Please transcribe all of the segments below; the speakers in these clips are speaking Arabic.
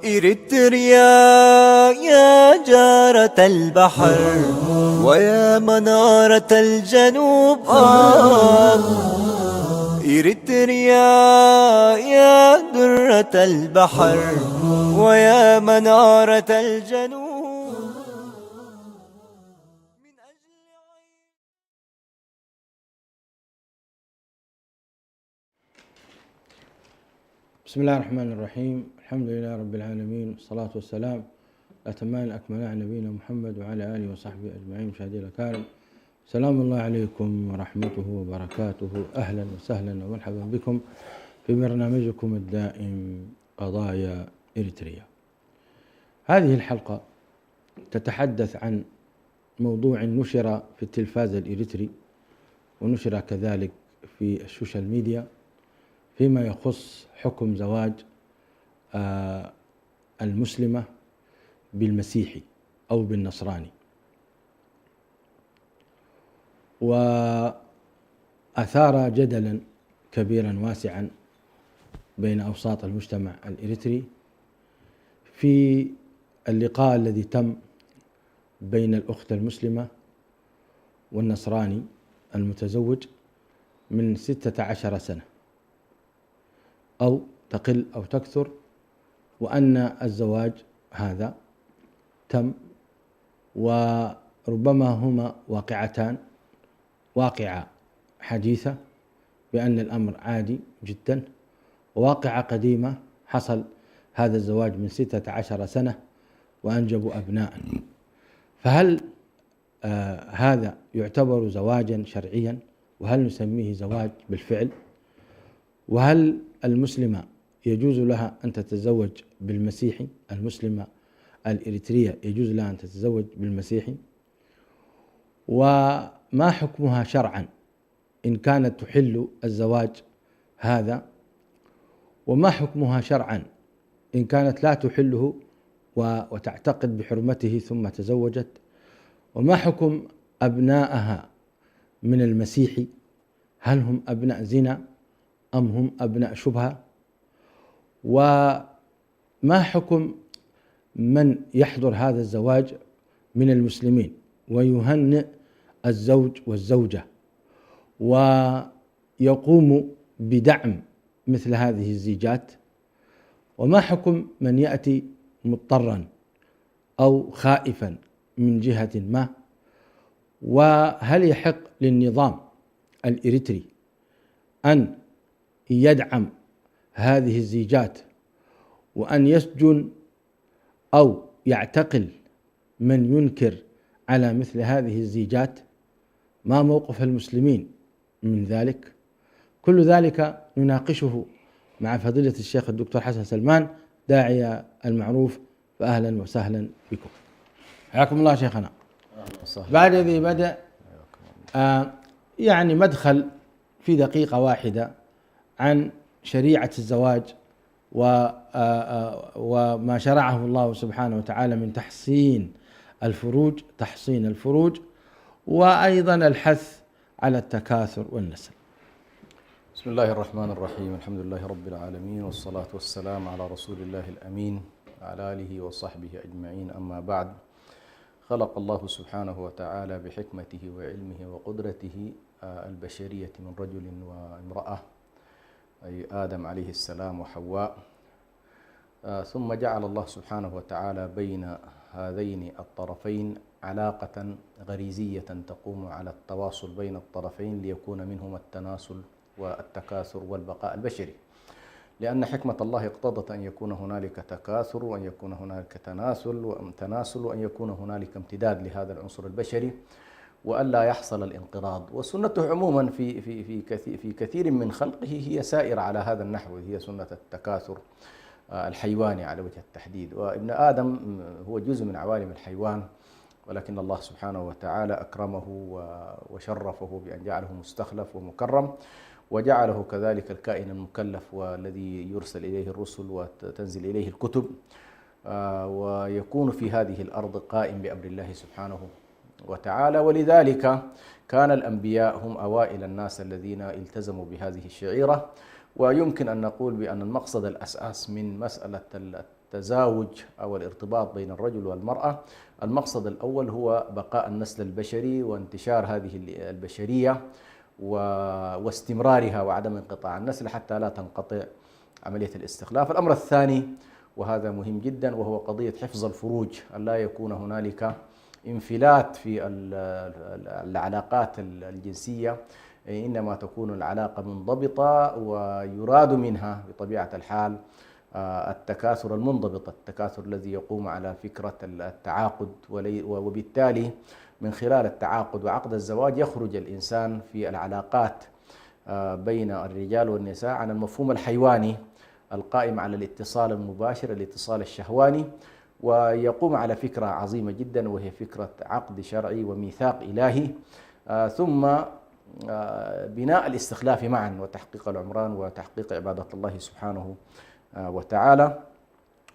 إريتريا يا جارة البحر ويا منارة الجنوب إريتريا يا درة البحر ويا منارة الجنوب. بسم الله الرحمن الرحيم. الحمد لله رب العالمين، والصلاة والسلام الأتمان الأكملان على نبينا محمد وعلى آله وصحبه أجمعين. مشاهدينا الكرام، سلام الله عليكم ورحمته وبركاته. أهلا وسهلا ومرحبا بكم في برنامجكم الدائم قضايا إريتريا. هذه الحلقة تتحدث عن موضوع نشر في التلفاز الإريتري ونشر كذلك في السوشيال ميديا فيما يخص حكم زواج المسلمة بالمسيحي أو بالنصراني، وأثار جدلا كبيرا واسعا بين أوساط المجتمع الإريتري في اللقاء الذي تم بين الأخت المسلمة والنصراني المتزوج من 16 سنة أو تقل أو تكثر، وأن الزواج هذا تم، وربما هما واقعتان، واقعة حديثة بأن الأمر عادي جدا، وواقعة قديمة حصل هذا الزواج من 16 سنة وأنجبوا أبناء. فهل هذا يعتبر زواجا شرعيا؟ وهل نسميه زواج بالفعل؟ وهل المسلمة يجوز لها أن تتزوج بالمسيحي؟ المسلمة الإريترية يجوز لها أن تتزوج بالمسيحي؟ وما حكمها شرعا إن كانت تحل الزواج هذا؟ وما حكمها شرعا إن كانت لا تحله وتعتقد بحرمته ثم تزوجت؟ وما حكم أبنائها من المسيحي؟ هل هم أبناء زنا أم هم أبناء شبهة؟ وما حكم من يحضر هذا الزواج من المسلمين ويهنئ الزوج والزوجة ويقوم بدعم مثل هذه الزيجات؟ وما حكم من يأتي مضطرا أو خائفا من جهة ما؟ وهل يحق للنظام الإريتري أن يدعم هذه الزيجات وأن يسجن أو يعتقل من ينكر على مثل هذه الزيجات؟ ما موقف المسلمين من ذلك؟ كل ذلك نناقشه مع فضيلة الشيخ الدكتور حسن سلمان داعية المعروف، فأهلا وسهلا بكم. حياكم الله شيخنا. بعد ذي بدأ يعني مدخل في دقيقة واحدة عن شريعة الزواج وما شرعه الله سبحانه وتعالى من تحصين الفروج وأيضا الحث على التكاثر والنسل. بسم الله الرحمن الرحيم. الحمد لله رب العالمين، والصلاة والسلام على رسول الله الأمين وعلى آله وصحبه أجمعين. أما بعد، خلق الله سبحانه وتعالى بحكمته وعلمه وقدرته البشرية من رجل وامرأة، أي آدم عليه السلام وحواء، ثم جعل الله سبحانه وتعالى بين هذين الطرفين علاقة غريزية تقوم على التواصل بين الطرفين ليكون منهما التناسل والتكاثر والبقاء البشري، لأن حكمة الله اقتضت أن يكون هنالك تكاثر وأن يكون هنالك تناسل وأن يكون هنالك امتداد لهذا العنصر البشري وألا يحصل الانقراض. وسنته عموما في كثير من خلقه هي سائرة على هذا النحو، هي سنة التكاثر الحيواني على وجه التحديد. وابن آدم هو جزء من عوالم الحيوان، ولكن الله سبحانه وتعالى أكرمه وشرفه بأن جعله مستخلف ومكرم، وجعله كذلك الكائن المكلف والذي يرسل إليه الرسل وتنزل إليه الكتب، ويكون في هذه الأرض قائم بأمر الله سبحانه وتعالى. ولذلك كان الأنبياء هم أوائل الناس الذين التزموا بهذه الشعيرة. ويمكن أن نقول بأن المقصد الأساس من مسألة التزاوج أو الارتباط بين الرجل والمرأة، المقصد الأول هو بقاء النسل البشري وانتشار هذه البشرية واستمرارها وعدم انقطاع النسل حتى لا تنقطع عملية الاستخلاف. الأمر الثاني وهذا مهم جدا وهو قضية حفظ الفروج، أن لا يكون هنالك انفلات في العلاقات الجنسية، إنما تكون العلاقة منضبطة ويراد منها بطبيعة الحال التكاثر المنضبط، التكاثر الذي يقوم على فكرة التعاقد، وبالتالي من خلال التعاقد وعقد الزواج يخرج الإنسان في العلاقات بين الرجال والنساء عن المفهوم الحيواني القائم على الاتصال المباشر، الاتصال الشهواني، ويقوم على فكرة عظيمة جدا وهي فكرة عقد شرعي وميثاق إلهي، ثم بناء الاستخلاف معا وتحقيق العمران وتحقيق عبادة الله سبحانه وتعالى.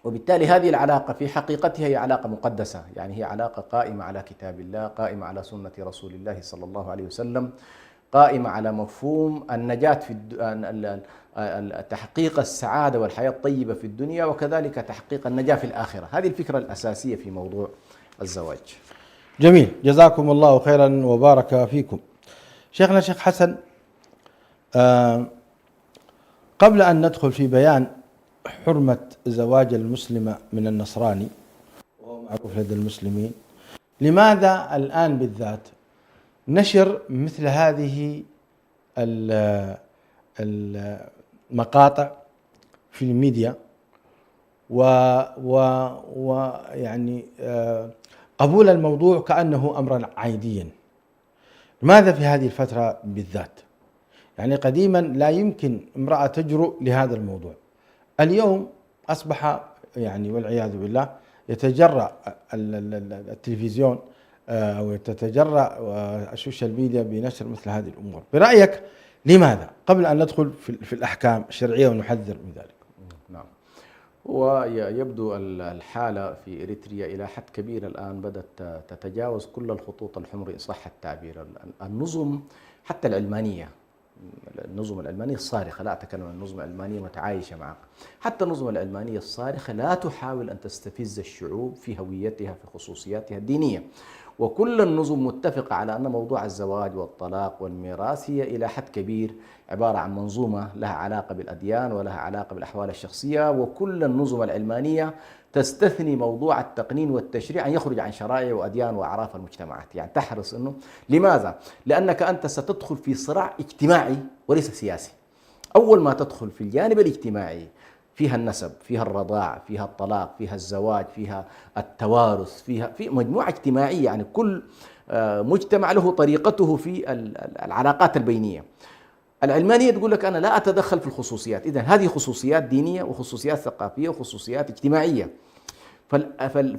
وبالتالي هذه العلاقة في حقيقتها هي علاقة مقدسة، يعني هي علاقة قائمة على كتاب الله، قائمة على سنة رسول الله صلى الله عليه وسلم، قائمة على مفهوم النجاة في تحقيق السعادة والحياة الطيبة في الدنيا، وكذلك تحقيق النجاة في الآخرة. هذه الفكرة الأساسية في موضوع الزواج. جميل، جزاكم الله خيرا وبارك فيكم. شيخنا الشيخ حسن، قبل أن ندخل في بيان حرمة زواج المسلمة من النصراني وهو معروف لدى المسلمين، لماذا الآن بالذات نشر مثل هذه المقاطع في الميديا ويعني قبول الموضوع كأنه أمرا عاديا؟ لماذا في هذه الفترة بالذات؟ يعني قديما لا يمكن امرأة تجرؤ لهذا الموضوع، اليوم أصبح يعني والعياذ بالله يتجرأ التلفزيون أو تتجرأ السوشيال ميديا بنشر مثل هذه الأمور. برأيك لماذا؟ قبل أن ندخل في الأحكام الشرعية ونحذر من ذلك. نعم، ويبدو الحالة في إريتريا إلى حد كبير الآن بدأت تتجاوز كل الخطوط الحمر إن صح التعبير. النظم حتى العلمانية، النظم العلمانية الصارخة، لا أتكلم عن النظم العلمانية متعايشة معك، حتى النظم العلمانية الصارخة لا تحاول أن تستفز الشعوب في هويتها في خصوصياتها الدينية، وكل النظم متفقة على أن موضوع الزواج والطلاق والميراث هي إلى حد كبير عبارة عن منظومة لها علاقة بالأديان ولها علاقة بالأحوال الشخصية، وكل النظم العلمانية تستثني موضوع التقنين والتشريع أن يخرج عن شرائع وأديان وأعراف المجتمعات، يعني تحرص أنه لماذا؟ لأنك أنت ستدخل في صراع اجتماعي وليس سياسي. أول ما تدخل في الجانب الاجتماعي فيها النسب، فيها الرضاع، فيها الطلاق، فيها الزواج، فيها التوارث، في مجموعة اجتماعية، يعني كل مجتمع له طريقته في العلاقات البينية. العلمانية تقول لك أنا لا أتدخل في الخصوصيات، إذن هذه خصوصيات دينية وخصوصيات ثقافية وخصوصيات اجتماعية،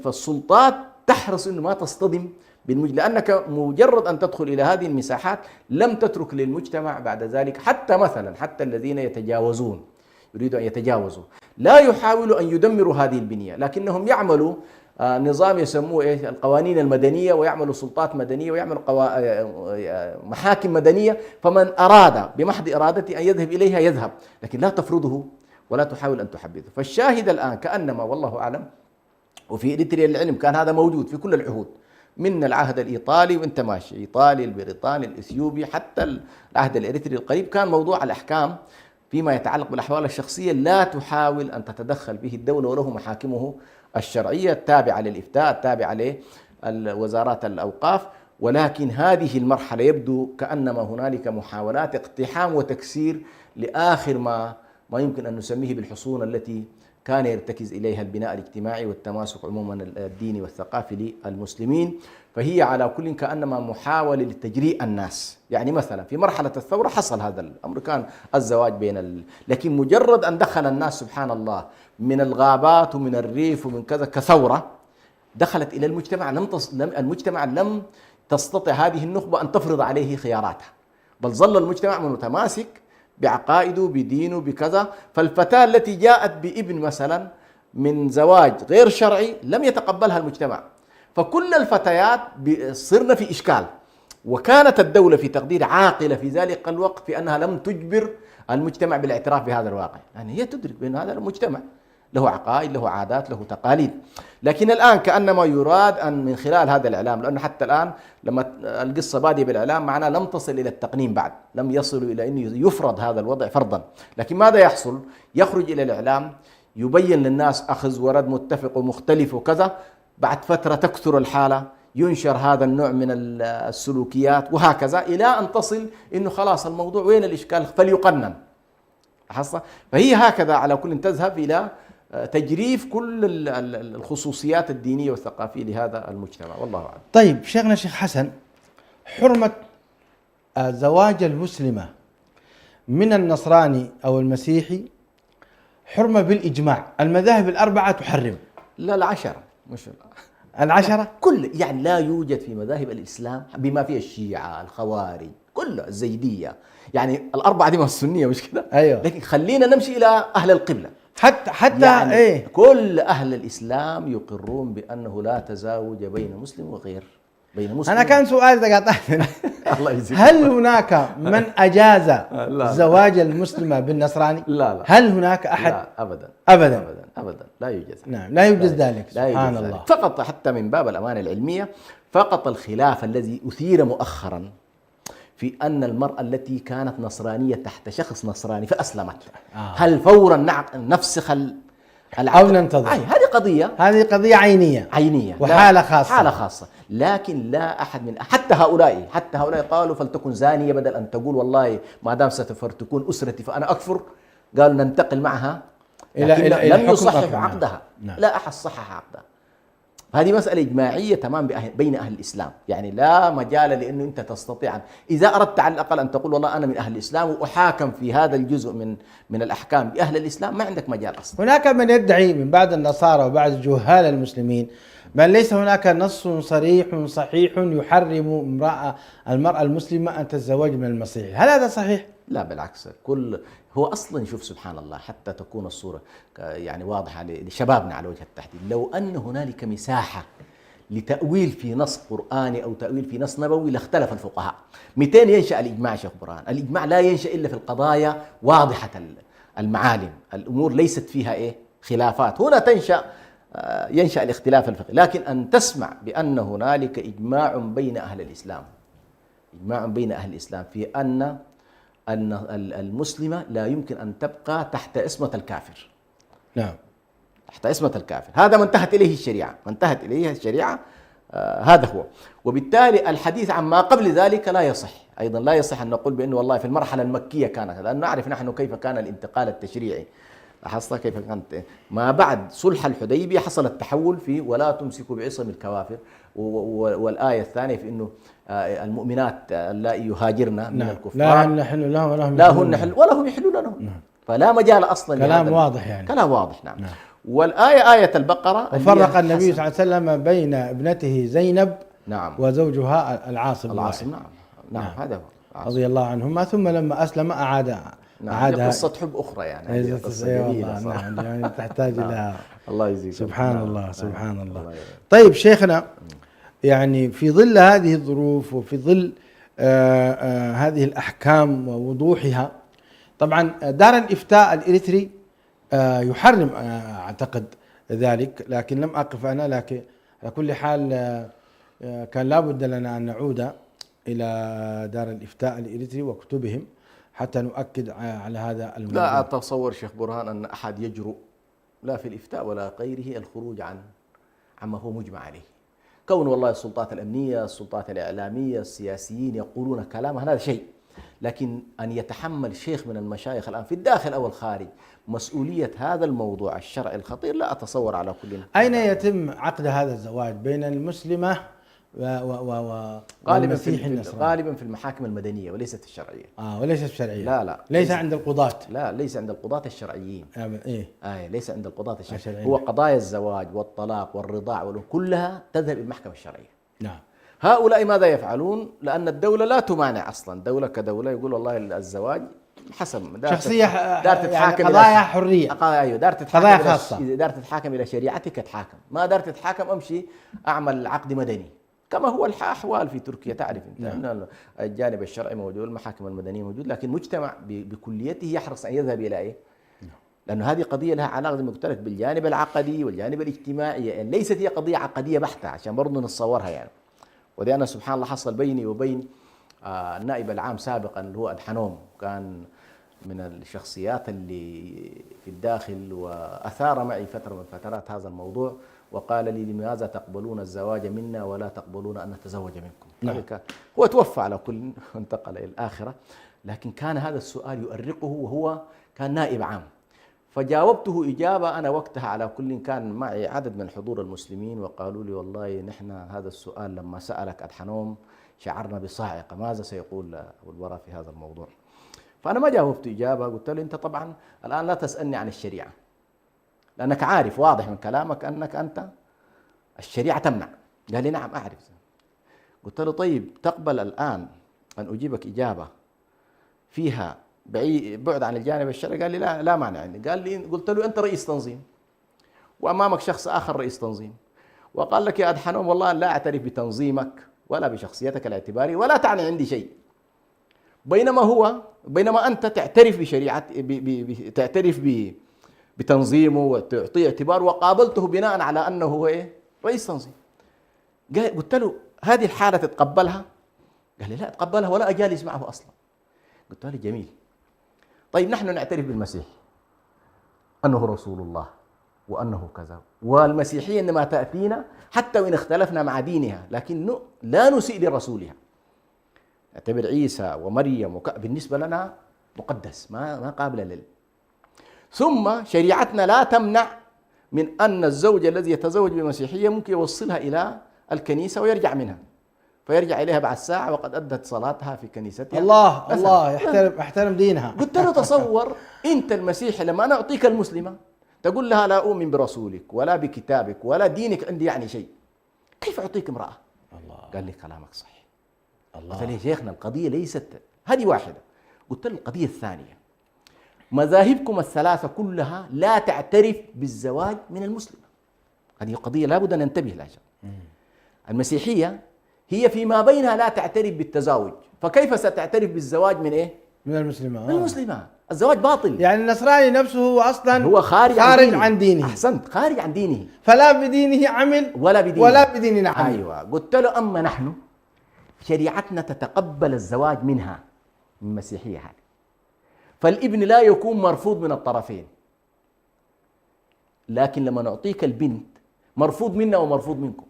فالسلطات تحرص أنه ما تصطدم لأنك مجرد أن تدخل إلى هذه المساحات لم تترك للمجتمع بعد ذلك، حتى مثلا حتى الذين يتجاوزون يريدوا أن يتجاوزوا لا يحاولوا أن يدمروا هذه البنية، لكنهم يعملوا نظام يسموه القوانين المدنية، ويعملوا سلطات مدنية، ويعملوا محاكم مدنية، فمن أراد بمحض إرادته أن يذهب إليها يذهب، لكن لا تفرضه ولا تحاول أن تحبذه. فالشاهد الآن كأنما والله أعلم، وفي إريتريا العلم كان هذا موجود في كل العهود من العهد الإيطالي وانت ماشي، إيطالي البريطاني الإثيوبي حتى العهد الإريتري القريب، كان موضوع الأحكام فيما يتعلق بالأحوال الشخصية لا تحاول أن تتدخل به الدولة، وله محاكمه الشرعية التابعة للإفتاء، التابعة لوزارات الأوقاف. ولكن هذه المرحلة يبدو كأنما هنالك محاولات اقتحام وتكسير لآخر ما يمكن أن نسميه بالحصون التي كان يرتكز إليها البناء الاجتماعي والتماسك عموما الديني والثقافي للمسلمين. فهي على كل كأنما محاولة لتجريء الناس، يعني مثلا في مرحلة الثورة حصل هذا الأمر، كان الزواج لكن مجرد أن دخل الناس سبحان الله من الغابات ومن الريف ومن كذا كثورة دخلت إلى المجتمع، المجتمع لم تستطع هذه النخبة أن تفرض عليه خياراتها، بل ظل المجتمع متماسك بعقائده بدينه بكذا. فالفتاة التي جاءت بابن مثلا من زواج غير شرعي لم يتقبلها المجتمع، فكل الفتيات صرنا في إشكال. وكانت الدولة في تقدير عاقلة في ذلك الوقت في أنها لم تجبر المجتمع بالاعتراف بهذا الواقع، يعني هي تدرك بأن هذا المجتمع له عقائد، له عادات، له تقاليد. لكن الآن كأنما يراد أن من خلال هذا الإعلام، لأنه حتى الآن لما القصة بادية بالإعلام معناه لم تصل إلى التقنين بعد، لم يصلوا إلى أن يفرض هذا الوضع فرضا. لكن ماذا يحصل؟ يخرج إلى الإعلام يبين للناس أخذ ورد متفق ومختلف وكذا، بعد فترة تكثر الحالة، ينشر هذا النوع من السلوكيات وهكذا، إلى أن تصل إنه خلاص الموضوع وين الإشكال فليقنن. فهي هكذا على كل تذهب إلى تجريف كل الخصوصيات الدينية والثقافية لهذا المجتمع، والله أعلم. طيب شيخنا شيخ حسن، حرمة زواج المسلمة من النصراني أو المسيحي حرمة بالإجماع، المذاهب الأربعة تحرم. لا العشرة مش العشرة كل، يعني لا يوجد في مذاهب الإسلام بما فيه الشيعة الخوارج كل الزيدية، يعني الأربعة دي ما السنية مش كده؟ أيوه. لكن خلينا نمشي إلى أهل القبلة، حتى يعني إيه؟ كل أهل الإسلام يقرون بأنه لا تزاوج بين مسلم وغير، بين مسلم. أنا كان سؤال إذا قاطعتني الله يجزيك. هل هناك من أجاز لا. زواج المسلمة بالنصراني؟ لا. هل هناك أحد؟ لا أبدا أبدا أبدا أبدا، لا يوجد. نعم لا يوجد ذلك. لا سبحان يوجد الله. ذلك. فقط حتى من باب الأمانة العلمية، فقط الخلاف الذي أثير مؤخرا في أن المرأة التي كانت نصرانية تحت شخص نصراني فأسلمت، هل فورا نفسخ أو ننتظر؟ هذه قضية عينية وحالة خاصة، حالة خاصة. لكن لا أحد من حتى هؤلاء قالوا فلتكن زانية، بدل أن تقول والله ما دام ستكون أسرتي فأنا أكفر، قالوا ننتقل معها، لكن لم يصحح عقدها. نعم. لا أحد صحح عقدها. هذه مسألة إجماعية تمام بين أهل الإسلام، يعني لا مجال لأنه أنت تستطيع إذا أردت على الأقل أن تقول والله أنا من أهل الإسلام وأحاكم في هذا الجزء من الأحكام بأهل الإسلام، ما عندك مجال أصلا. هناك من يدعي من بعض النصارى وبعض جهال المسلمين بل ليس هناك نص صريح صحيح يحرم المرأة المسلمة أن تتزوج من المسيحي، هل هذا صحيح؟ لا بالعكس، هو أصلا شوف سبحان الله، حتى تكون الصورة يعني واضحة لشبابنا على وجه التحديد، لو أن هنالك مساحة لتأويل في نص قرآني أو تأويل في نص نبوي لاختلف الفقهاء. 200 ينشأ الإجماع شيخ برهان، الإجماع لا ينشأ إلا في القضايا واضحة المعالم، الأمور ليست فيها خلافات، هنا ينشأ الاختلاف الفقهي. لكن أن تسمع بأن هنالك إجماع بين أهل الإسلام في أن المسلمة لا يمكن أن تبقى تحت اسمة الكافر. نعم. تحت اسمة الكافر، هذا ما انتهت إليه الشريعة، هذا هو. وبالتالي الحديث عما قبل ذلك لا يصح، أيضا لا يصح أن نقول بأنه والله في المرحلة المكية كانت، لأن نعرف نحن كيف كان الانتقال التشريعي، لاحظت كيف كانت ما بعد صلح الحديبية حصل التحول في ولا تمسكوا بعصم الكوافر، والآية الثانية في أنه المؤمنات اللائي يهاجرن من الكفار لا هن حل لهم لا هن حل ولا هم يحلون لهم. فلا مجال أصلا، كلام واضح يعني، كلام واضح. نعم. والآية آية البقرة، وفرق النبي صلى الله عليه وسلم بين ابنته زينب نعم وزوجها العاص. نعم هذا هو رضي الله عنهما، ثم لما أسلم أعادها. قصة حب أخرى يعني، قصة جميلة صراحة. يعني تحتاج إلى الله يجزيك. سبحان الله سبحان الله. طيب شيخنا، يعني في ظل هذه الظروف وفي ظل هذه الأحكام ووضوحها، طبعا دار الإفتاء الإريتري يحرم أعتقد ذلك، لكن لم أقف أنا، لكن على كل حال كان لابد لنا أن نعود إلى دار الإفتاء الإريتري وكتبهم حتى نؤكد على هذا الموضوع. لا أتصور شيخ برهان أن أحد يجرؤ لا في الإفتاء ولا غيره الخروج عما هو مجمع عليه، كون والله السلطات الأمنية، السلطات الإعلامية، السياسيين يقولون كلام، هذا شيء، لكن أن يتحمل شيخ من المشايخ الآن في الداخل أو الخارج مسؤولية هذا الموضوع الشرعي الخطير، لا أتصور على كل. أين يتم عقد هذا الزواج بين المسلمة والمسيحي النصراني؟ غالبا في المحاكم المدنية وليست الشرعية. وليست الشرعية. لا ليس عند القضاة. لا ليس عند القضاة الشرعيين. ليس عند القضاة الشرعيين. هو قضايا الزواج والطلاق والرضاع كلها تذهب إلى المحكمة الشرعية. نعم. هؤلاء ماذا يفعلون؟ لأن الدولة لا تمانع أصلا، دولة كدولة يقول والله الزواج حسب شخصية، دار تتحاكم يعني قضايا حرية، أيوة دار تتحاكم قضايا خاصة. إذا دار تتحاكم إلى شريعتك اتحاكم، ما دار تتحاكم أمشي أعمل عقد مدني كما هو الأحوال في تركيا. تعرف أنت أن الجانب الشرعي موجود والمحاكم المدنية موجود، لكن المجتمع بكليته يحرص أن يذهب إلى إيه؟ لأن هذه قضية لها علاقة زي ما قلت لك بالجانب العقدي والجانب الاجتماعي، يعني ليست هي قضية عقدية بحتة عشان برضه نتصورها يعني. وده أنا سبحان الله حصل بيني وبين النائب العام سابقا اللي هو أدحنوم، كان من الشخصيات اللي في الداخل، وأثار معي فترة من فترات هذا الموضوع، وقال لي لماذا تقبلون الزواج منا ولا تقبلون أن نتزوج منكم؟ هو توفى على كل وانتقل إلى الآخرة، لكن كان هذا السؤال يؤرقه وهو كان نائب عام. فجاوبته إجابة أنا وقتها على كل، كان معي عدد من حضور المسلمين وقالوا لي والله نحن هذا السؤال لما سألك أدحنوم شعرنا بصاعقة، ماذا سيقول أبو البراء في هذا الموضوع؟ فأنا ما جاوبت إجابة، قلت له أنت طبعا الآن لا تسألني عن الشريعة، لأنك عارف واضح من كلامك أنك أنت الشريعة تمنع. قال لي نعم أعرف. قلت له طيب تقبل الآن أن أجيبك إجابة فيها بعد عن الجانب الشرعي؟ قال لي لا معنى عندي. قال لي، قلت له أنت رئيس تنظيم وأمامك شخص آخر رئيس تنظيم، وقال لك يا أدحنوم والله لا أعترف بتنظيمك ولا بشخصيتك الاعتباري ولا تعني عندي شيء، بينما أنت تعترف بشريعة تعترف بتنظيمه وتعطيه اعتبار، وقابلته بناء على أنه هو إيه؟ رئيس تنظيم. قلت له هذه الحالة تتقبلها؟ قال لي لا أتقبلها ولا أجالس معه أصلا. قلت له جميل، طيب نحن نعترف بالمسيح أنه رسول الله وأنه كذا، والمسيحية إنما تأتينا حتى وإن اختلفنا مع دينها، لكن لا نسيء لرسولها. نعتبر عيسى ومريم بالنسبة لنا مقدس، ما قابل ثم شريعتنا لا تمنع من أن الزوج الذي يتزوج بمسيحية ممكن يوصلها إلى الكنيسة ويرجع منها، فيرجع إليها بعد ساعة وقد أدت صلاتها في كنيستها. الله يحترم دينها. قلت له تصور أنت المسيحي لما أنا أعطيك المسلمة تقول لها لا أؤمن برسولك ولا بكتابك ولا دينك عندي يعني شيء، كيف أعطيك امرأة؟ الله. قال لي كلامك صحيح. الله. قلت له يا شيخنا القضية ليست هذه واحدة. قلت له القضية الثانية، مذاهبكم الثلاثة كلها لا تعترف بالزواج من المسلمة. هذه قضية لابد أن ننتبه لها. المسيحية هي فيما بينها لا تعترف بالتزاوج، فكيف ستعترف بالزواج من إيه؟ من المسلمة. من المسلمة. الزواج باطل. يعني النصراني نفسه هو أصلا هو خارج عن دينه. أحسنت، خارج عن دينه، فلا بدينه عمل ولا بديننا عمل. أيوة. قلت له أما نحن شريعتنا تتقبل الزواج منها من المسيحية هذه، فالابن لا يكون مرفوض من الطرفين، لكن لما نعطيك البنت مرفوض منا ومرفوض منكم.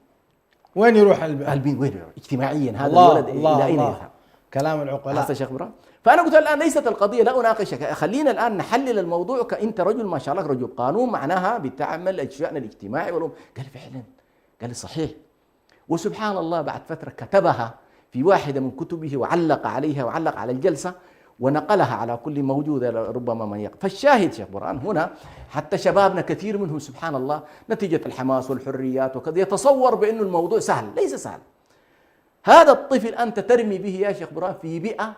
وين يروح البنت؟ وين يروح اجتماعيا هذا الولد إلى أين يذهب؟ كلام العقلاء. حتى شيخ إبراهيم. فأنا قلت الآن ليست القضية لا أناقشك، خلينا الآن نحلل الموضوع كأنت رجل ما شاء الله رجل قانون، معناها بتعمل الشأن الاجتماعي قال فعلا، قال صحيح. وسبحان الله بعد فترة كتبها في واحدة من كتبه وعلق عليها وعلق على الجلسة ونقلها على كل موجودة ربما من يقف. فالشاهد شيخ برهان هنا حتى شبابنا كثير منهم سبحان الله نتيجة الحماس والحريات وكذا يتصور بأنه الموضوع سهل، ليس سهل. هذا الطفل أنت ترمي به يا شيخ برهان في بيئة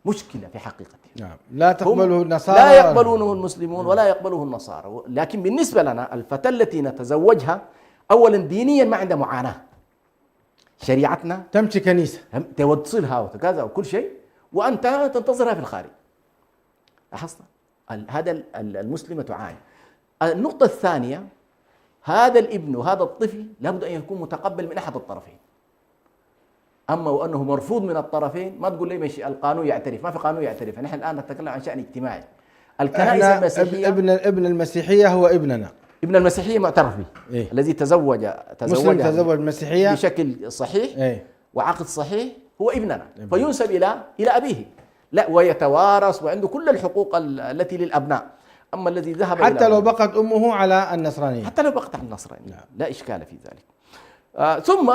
مشكلة في حقيقته. نعم. لا تقبله النصارى، لا يقبلونه المسلمون ولا يقبله النصارى. لكن بالنسبة لنا الفتاة التي نتزوجها أولا دينيا ما عندها معاناة، شريعتنا تمشي كنيسة توصلها وكذا وكل شيء، وأنت تنتظرها في الخارج. لاحظت هذا المسلمة تعاني. النقطة الثانية، هذا الابن وهذا الطفل لابد أن يكون متقبل من أحد الطرفين. أما وأنه مرفوض من الطرفين ما تقول لي ماشي القانون يعترف، ما في قانون يعترف. نحن الآن نتكلم عن شأن اجتماعي. الكنائس المسيحية ابن المسيحية هو ابننا، ابن المسيحية معترف به. إيه؟ الذي تزوج مسيحية بشكل صحيح، إيه؟ وعقد صحيح هو ابننا، فينسب إلى أبيه، لا ويتوارث وعنده كل الحقوق التي للأبناء. أما الذي ذهب حتى لو بقت أمه على النصرانية، حتى لو بقت على النصرانية لا إشكال في ذلك. ثم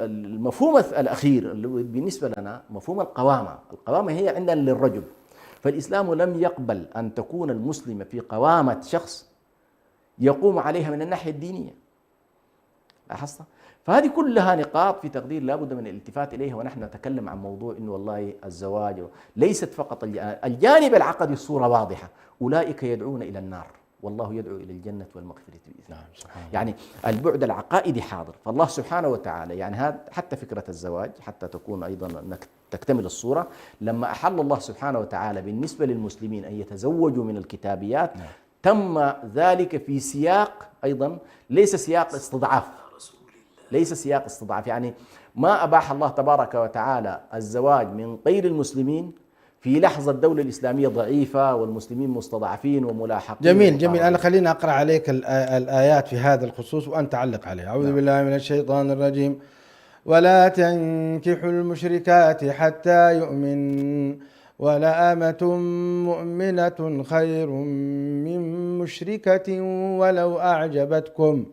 المفهوم الأخير بالنسبة لنا مفهوم القوامة. القوامة هي عندنا للرجل، فالإسلام لم يقبل أن تكون المسلمة في قوامة شخص يقوم عليها من الناحية الدينية. لاحظت؟ فهذه كلها نقاط في تقدير لابد من الالتفات إليها ونحن نتكلم عن موضوع إنه والله الزواج ليست فقط الجانب العقدي. الصورة واضحة، أولئك يدعون إلى النار والله يدعو إلى الجنة والمغفرة بإذنه. نعم سبحان الله. يعني البعد العقائدي حاضر. فالله سبحانه وتعالى يعني هذا حتى فكرة الزواج حتى تكون أيضا أنك تكتمل الصورة، لما أحل الله سبحانه وتعالى بالنسبة للمسلمين أن يتزوجوا من الكتابيات تم ذلك في سياق أيضا ليس سياق استضعاف، ليس سياق استضعاف. يعني ما أباح الله تبارك وتعالى الزواج من غير المسلمين في لحظة الدولة الإسلامية ضعيفة والمسلمين مستضعفين وملاحقين. جميل. أنا خليني أقرأ عليك الآيات في هذا الخصوص وأنت تعلق عليها. أعوذ بالله من الشيطان الرجيم. ولا تنكحوا المشركات حتى يؤمن ولأمة مؤمنة خير من مشركة ولو أعجبتكم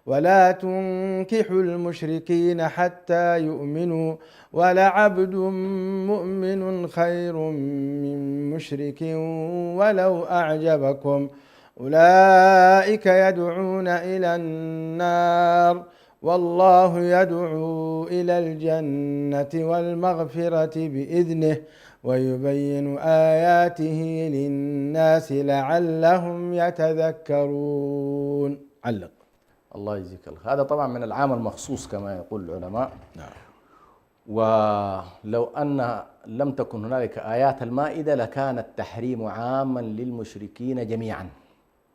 ولا تنكحوا المشركين حتى يؤمنوا ولعبد مؤمن خير من مشرك ولو أعجبكم أولئك يدعون إلى النار والله يدعو إلى الجنة والمغفرة بإذنه ويبين آياته للناس لعلهم يتذكرون. علق. الله يجزيك الخير. هذا طبعا من العام المخصوص كما يقول العلماء. نعم. ولو أن لم تكن هنالك آيات المائدة لكان التحريم عاما للمشركين جميعا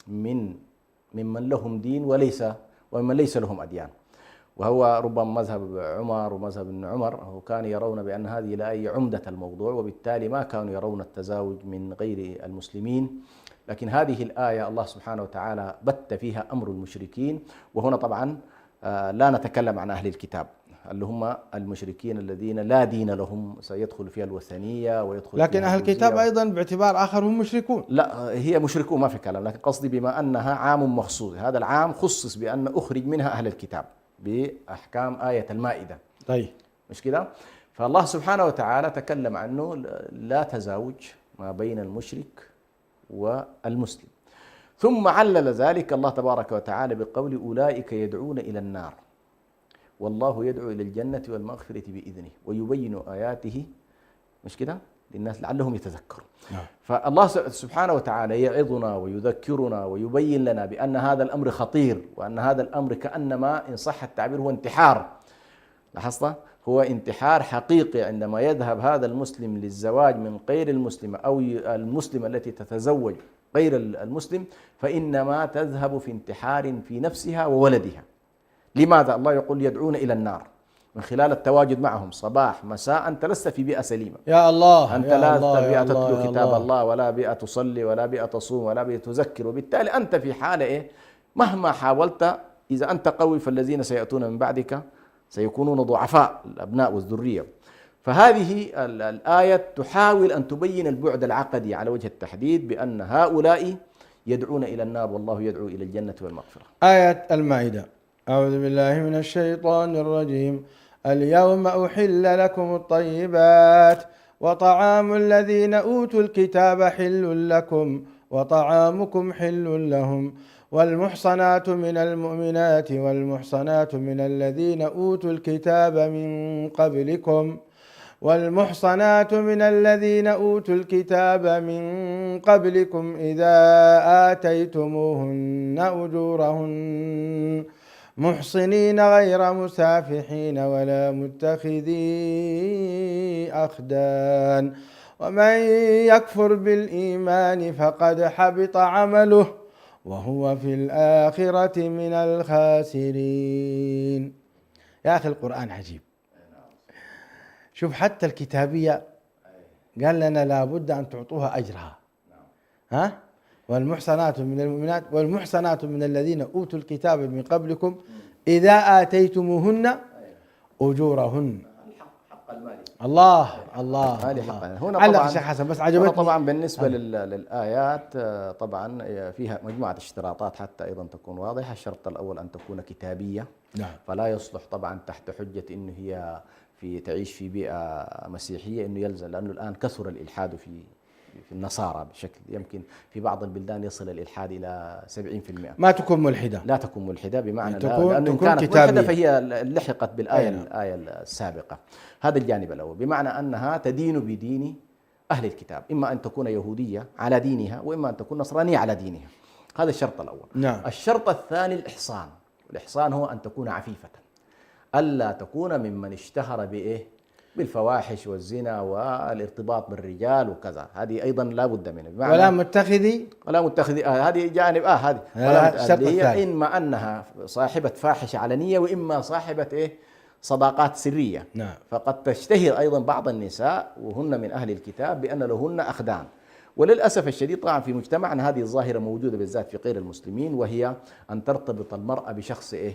ممن لهم دين ومن ليس لهم أديان. وهو ربما مذهب عمر ومذهب ابن عمر كانوا يرون بأن هذه الآية عمدة الموضوع، وبالتالي ما كانوا يرون التزاوج من غير المسلمين. لكن هذه الآية الله سبحانه وتعالى بت فيها أمر المشركين. وهنا طبعا لا نتكلم عن أهل الكتاب اللي هم المشركين الذين لا دين لهم، سيدخل فيها الوثنية ويدخل لكن فيها أهل الكتاب أيضا باعتبار آخر هم مشركون. لا، هي مشركون ما في كلام، لكن قصدي بما أنها عام مخصوص، هذا العام خصص بأن أخرج منها أهل الكتاب بأحكام آية المائدة. طيب مش كده؟ فالله سبحانه وتعالى تكلم عنه لا تزاوج ما بين المشرك والمسلم، ثم علل ذلك الله تبارك وتعالى بقول أولئك يدعون إلى النار والله يدعو إلى الجنة والمغفرة بإذنه ويبين آياته، مش كده؟ للناس لعلهم يتذكرون. فالله سبحانه وتعالى يعظنا ويذكرنا ويبين لنا بأن هذا الأمر خطير، وأن هذا الأمر كأنما إن صح التعبير هو انتحار. لاحظت؟ هو انتحار حقيقي عندما يذهب هذا المسلم للزواج من غير المسلمة أو المسلمة التي تتزوج غير المسلم، فإنما تذهب في انتحار في نفسها وولدها. لماذا؟ الله يقول يدعون إلى النار من خلال التواجد معهم صباح مساء. أنت لست في بيئة سليمة، يا الله، أنت يا لا الله بيئة تتلو الله كتاب الله ولا بيئة تصلي ولا بيئة تصوم ولا بيئة تذكر، وبالتالي أنت في حالة إيه؟ مهما حاولت إذا أنت قوي فالذين سيأتون من بعدك سيكونون ضعفاء، الأبناء والذرية. فهذه الآية تحاول أن تبين البعد العقدي على وجه التحديد بأن هؤلاء يدعون إلى النار والله يدعو إلى الجنة والمغفرة. آية المائدة. أعوذ بالله من الشيطان الرجيم. اليوم أحل لكم الطيبات وطعام الذين أوتوا الكتاب حل لكم وطعامكم حل لهم والمحصنات من المؤمنات والمحصنات من الذين أوتوا الكتاب من قبلكم إذا آتيتموهن أجورهن محصنين غير مسافحين ولا متخذي أخدان ومن يكفر بالإيمان فقد حبط عمله وهو في الآخرة من الخاسرين. يا أخي القرآن عجيب. شوف حتى الكتابية قال لنا لابد أن تعطوها أجرها. ها؟ والمحصنات من المؤمنات والمحصنات من الذين أوتوا الكتاب من قبلكم إذا آتيتموهن أجورهن. الله هنا علق الشيخ حسن بس عجبتني. طبعا بالنسبة للآيات طبعا فيها مجموعة اشتراطات حتى أيضا تكون واضحة. الشرط الأول أن تكون كتابية، نعم. فلا يصلح طبعا تحت حجة إنه هي تعيش في بيئة مسيحية إنه يلزم، لأنه الآن كثر الإلحاد في النصارى بشكل يمكن في بعض البلدان يصل الإلحاد إلى 70%. ما تكون ملحدة، لا تكون ملحدة بمعنى لأنه إن كانت كتابية. ملحدة فهي لحقت بالآية الآية السابقة. هذا الجانب الأول، بمعنى أنها تدين بدين أهل الكتاب، إما أن تكون يهودية على دينها وإما أن تكون نصرانية على دينها. هذا الشرط الأول. نعم. الشرط الثاني الإحصان. الإحصان هو أن تكون عفيفة، ألا تكون ممن اشتهر بإيه؟ بالفواحش والزنا والارتباط بالرجال وكذا، هذه أيضا لا بد منها. ولا متخذي هذه جانب هذه الشرط الثاني، إما أنها صاحبة فاحشة علنية وإما صاحبة إيه؟ صداقات سرية. نعم. فقد تشتهر أيضا بعض النساء وهن من أهل الكتاب بأن لهن أخدان، وللأسف الشديد طبعا في مجتمعنا هذه الظاهرة موجودة بالذات في غير المسلمين، وهي أن ترتبط المرأة بشخص إيه؟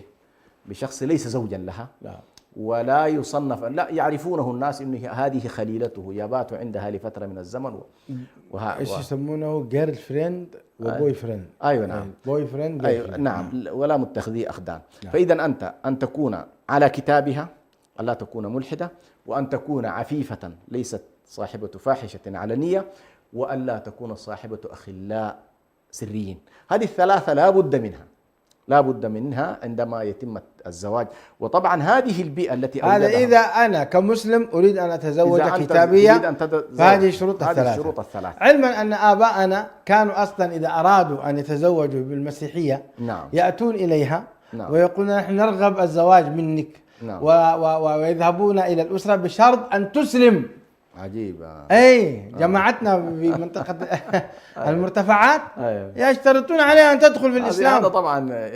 بشخص ليس زوجا لها. لا. ولا يصنف، لا يعرفونه الناس انه هذه خليلته يبات عندها لفتره من الزمن ايش يسمونه جيرل فريند وبوي فريند. ايوه نعم، بوي فريند. ايوه نعم. ولا متخذي اخدان. نعم. فاذا انت ان تكون على كتابها، الا تكون ملحده، وان تكون عفيفه ليست صاحبه فاحشه علنيه، والا تكون صاحبه اخلاء سريين. هذه الثلاثه لا بد منها، لا بد منها عندما يتم الزواج. وطبعا هذه البيئة التي هذا إذا أنا كمسلم أريد أن أتزوج كتابية، فهذه الشروط الثلاثة. علما أن آباءنا كانوا أصلا إذا أرادوا أن يتزوجوا بالمسيحية نعم. يأتون إليها نعم. ويقولون نحن نرغب الزواج منك. نعم. ويذهبون إلى الأسرة بشرط أن تسلم. عجيب. اي جماعتنا في منطقه المرتفعات يشترطون عليها ان تدخل في الاسلام. هذا طبعا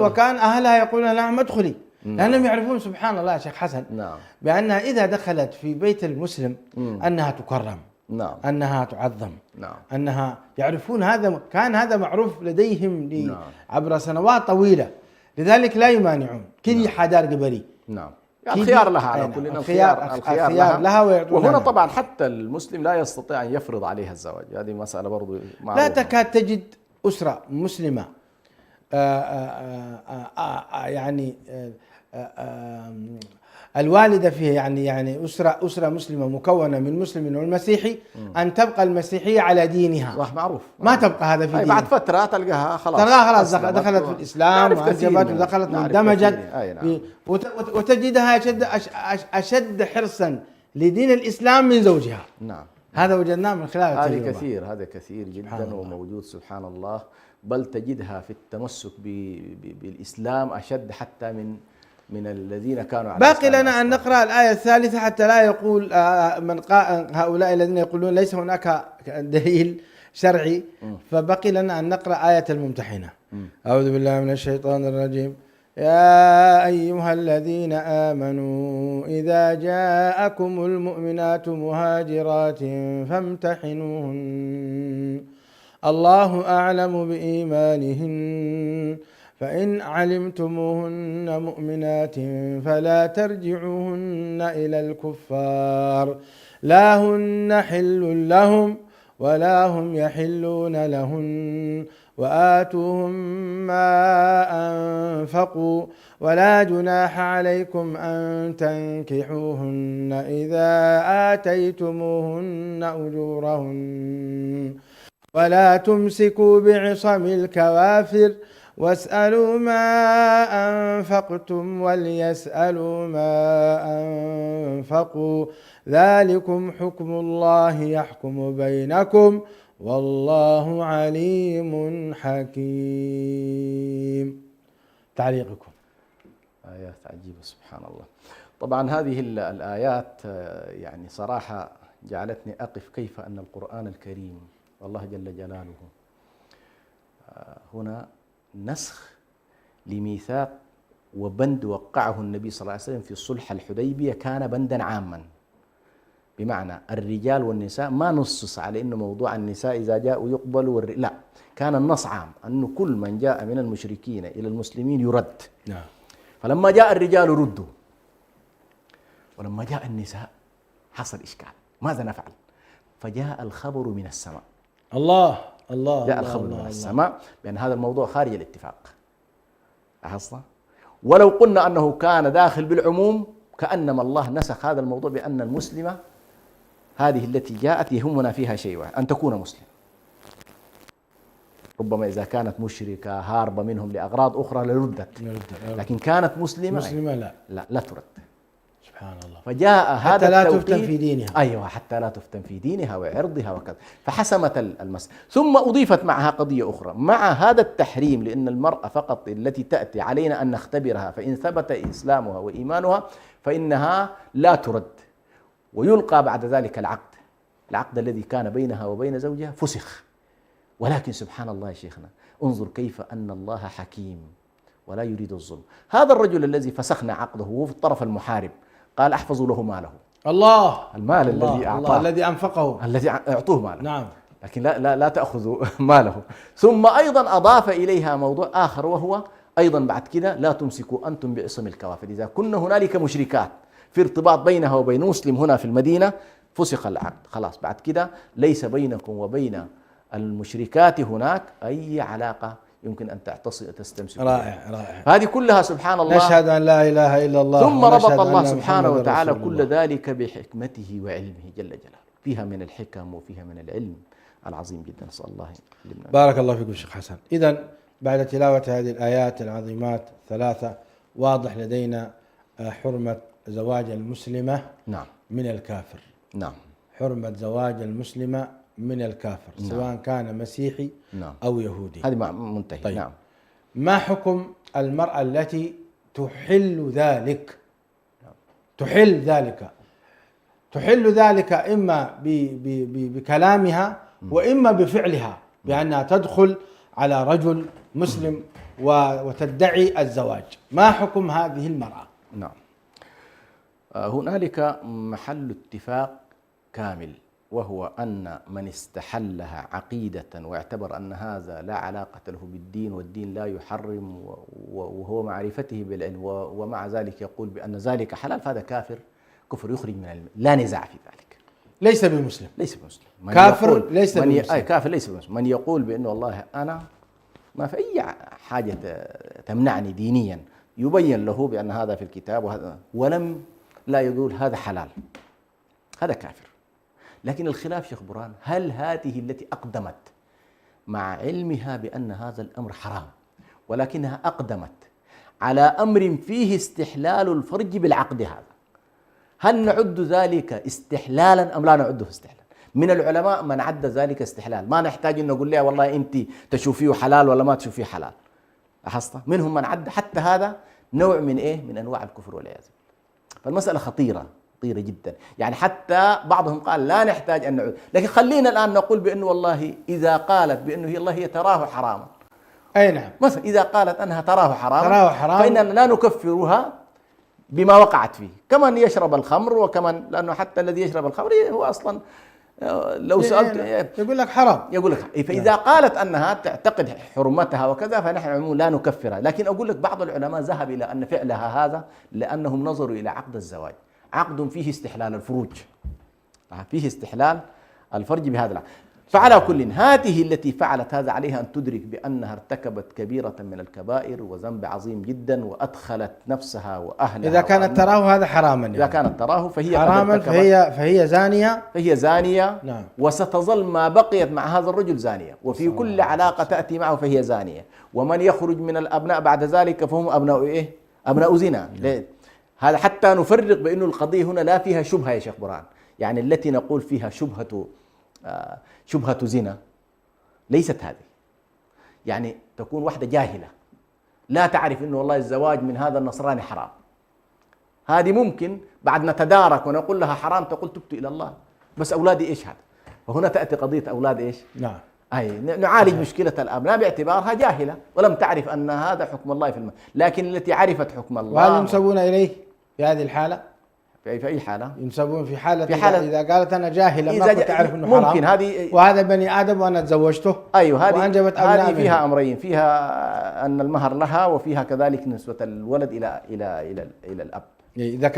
وكان اهلها يقولون نعم ادخلي. لانهم يعرفون سبحان الله يا شيخ حسن. نعم. بانها اذا دخلت في بيت المسلم انها تكرم. نعم. انها تعظم. نعم. انها يعرفون هذا، كان هذا معروف لديهم نعم. عبر سنوات طويلة، لذلك لا يمانعون كل حدار قبلي. نعم. الخيار لها على كل، الخيار لها وهنا طبعا حتى المسلم لا يستطيع أن يفرض عليها الزواج، هذه مسألة برضو معروفة. لا تكاد تجد أسرة مسلمة يعني الوالدة فيها يعني أسرة مسلمة مكونة من مسلم والمسيحي أن تبقى المسيحية على دينها. صح، معروف. ما تبقى هذا في دينها. بعد فترة تلقاها خلاص دخلت في الإسلام وأنجبت ودخلت واندمجت، وتجدها أشد حرصا لدين الإسلام من زوجها. نعم. هذا وجدناه من خلال التجربة. هذا كثير جدا وموجود سبحان الله، بل تجدها في التمسك بالإسلام أشد حتى من الذين كانوا على باقي لنا أن نقرأ الآية الثالثة حتى لا يقول هؤلاء الذين يقولون ليس هناك دليل شرعي. فبقي لنا أن نقرأ آية الممتحنة. أعوذ بالله من الشيطان الرجيم. يا أيها الذين آمنوا إذا جاءكم المؤمنات مهاجرات فامتحنوهن الله أعلم بإيمانهن فإن علمتموهن مؤمنات فلا ترجعوهن إلى الكفار لا هن حل لهم ولا هم يحلون لهن وآتوهم ما أنفقوا ولا جناح عليكم أن تنكحوهن إذا آتيتموهن أجورهن ولا تمسكوا بعصم الكوافر واسألوا ما أنفقتم وليسألوا ما أنفقوا ذلكم حكم الله يحكم بينكم والله عليم حكيم. تعليقكم. آيات عجيبة سبحان الله. طبعا هذه الآيات يعني صراحة جعلتني أقف كيف أن القرآن الكريم والله جل جلاله هنا نسخ لميثاق وبند وقعه النبي صلى الله عليه وسلم في صلح الحديبية، كان بندا عاما، بمعنى الرجال والنساء، ما نصص على انه موضوع النساء اذا جاءوا يقبلوا لا، كان النص عام انه كل من جاء من المشركين الى المسلمين يرد. نعم. فلما جاء الرجال ردوا، ولما جاء النساء حصل اشكال، ماذا نفعل؟ فجاء الخبر من السماء. الله جاء الخبر من السماء بأن هذا الموضوع خارج الاتفاق. لاحظنا؟ ولو قلنا أنه كان داخل بالعموم كأنما الله نسخ هذا الموضوع بأن المسلمة هذه التي جاءت يهمنا فيها شيء واحد، أن تكون مسلمة. ربما إذا كانت مشركة هاربة منهم لأغراض أخرى لردت، لكن كانت مسلمة لا لا ترد. سبحان الله. فجاء هذا حتى لا التوقيت تفتن في دينها. أيوة، حتى لا تفتن في دينها وعرضها وكذا، فحسمت المسألة. ثم أضيفت معها قضية أخرى مع هذا التحريم، لأن المرأة فقط التي تأتي علينا أن نختبرها، فإن ثبت إسلامها وإيمانها فإنها لا ترد، ويلقى بعد ذلك العقد الذي كان بينها وبين زوجها فسخ. ولكن سبحان الله يا شيخنا، انظر كيف أن الله حكيم ولا يريد الظلم. هذا الرجل الذي فسخنا عقده وهو في الطرف المحارب قال احفظوا له ماله. الله، المال الله الذي أعطاه، الله الذي أنفقه، الذي أعطوه ماله. نعم. لكن لا تأخذوا ماله. ثم أيضا أضاف إليها موضوع آخر، وهو أيضا بعد كده لا تمسكوا أنتم بعصم الكوافر. إذا كن هنالك مشركات في ارتباط بينها وبين مسلم هنا في المدينة فسخ العقد، خلاص بعد كده ليس بينكم وبين المشركات هناك أي علاقة يمكن أن تستمسكوا. رائع رائع. هذه كلها سبحان الله، نشهد أن لا إله إلا الله، ثم ربط الله أن سبحانه محمد وتعالى رسول كل الله. ذلك بحكمته وعلمه جل جلاله، فيها من الحكم وفيها من العلم العظيم جدا. نسأل الله يعلمنا. بارك الله فيكم شيخ حسن. إذن بعد تلاوة هذه الآيات العظيمات الثلاثة واضح لدينا حرمة زواج المسلمة نعم من الكافر. نعم حرمة زواج المسلمة من الكافر، نعم. سواء كان مسيحي نعم، أو يهودي. هذه منتهي. طيب. نعم. ما حكم المرأة التي تحل ذلك؟ تحل ذلك إما بكلامها وإما بفعلها، بأنها تدخل على رجل مسلم وتدعي الزواج. ما حكم هذه المرأة؟ نعم. هنالك محل اتفاق كامل، وهو أن من استحلها عقيدة واعتبر أن هذا لا علاقة له بالدين والدين لا يحرم، وهو معرفته بالعلم ومع ذلك يقول بأن ذلك حلال، فهذا كفر يخرج من العلم، لا نزاع في ذلك. ليس بمسلم. ليس بمسلم. كافر ليس بمسلم. كافر ليس بمسلم. من يقول بأنه والله أنا ما في أي حاجة تمنعني دينيا، يبين له بأن هذا في الكتاب وهذا، لا يقول هذا حلال، هذا كافر. لكن الخلاف شيخ برهان، هل هذه التي أقدمت مع علمها بأن هذا الأمر حرام ولكنها أقدمت على أمر فيه استحلال الفرج بالعقد، هذا هل نعد ذلك استحلالا أم لا نعده استحلالا؟ من العلماء من عد ذلك استحلال، ما نحتاج أن نقول لها والله أنت تشوفيه حلال ولا ما تشوفيه حلال. لاحظت؟ منهم من عد حتى هذا نوع من من أنواع الكفر والعياذ بالله. فالمسألة خطيرة جدا، يعني حتى بعضهم قال لا نحتاج أن نعود. لكن خلينا الآن نقول بأنه والله إذا قالت بأنه هي تراه حراما، أي نعم، مثلا إذا قالت أنها تراه حرام، فإننا لا نكفرها بما وقعت فيه، كمن يشرب الخمر، وكمن لأنه حتى الذي يشرب الخمر هو أصلا لو سألت يقول لك حرام، يقول لك. فإذا قالت أنها تعتقد حرمتها وكذا فنحن عموما لا نكفرها. لكن أقول لك بعض العلماء ذهب إلى أن فعلها هذا لأنهم نظروا إلى عقد الزواج، عقد فيه استحلال الفروج، فيه استحلال الفرج بهذا العقد. فعلى كل، هذه التي فعلت هذا عليها أن تدرك بأنها ارتكبت كبيرة من الكبائر وذنب عظيم جدا، وأدخلت نفسها وأهلها. إذا كانت تراه هذا حراما، يعني إذا كانت تراه فهي حراما، فهي زانية. نعم. وستظل ما بقيت مع هذا الرجل زانية، وفي كل علاقة تأتي معه فهي زانية. ومن يخرج من الأبناء بعد ذلك فهم أبناء أبناء زنا. هذا حتى نفرق بأنه القضية هنا لا فيها شبهة يا شيخ برهان، يعني التي نقول فيها شبهة زنا ليست هذه. يعني تكون واحدة جاهلة لا تعرف أنه والله الزواج من هذا النصراني حرام، هذه ممكن بعد نتدارك ونقول لها حرام تقول تبت إلى الله، بس أولادي إيش هذا؟ وهنا تأتي قضية أولاد إيش؟ نعم. نعالج مشكلة الأبناء باعتبارها جاهلة ولم تعرف أن هذا حكم الله في لكن التي عرفت حكم الله. وهل ينسبون إليه في هذه الحالة؟ في أي حالة؟ ينسبون في حالة إذا قالت أنا جاهلة ما كنت أعرف أنه حرام، ممكن هذه، وهذا بني آدم وأنا تزوجته. أيوه، هذه فيها أمرين، فيها أن المهر لها، وفيها كذلك نسبة الولد إلى الأب إذا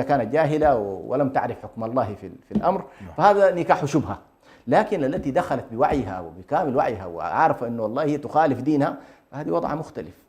كانت جاهلة ولم تعرف حكم الله في الأمر، فهذا نكاح شبهة. لكن التي دخلت بوعيها وبكامل وعيها وعارفة أنه والله هي تخالف دينها، هذه وضع مختلف.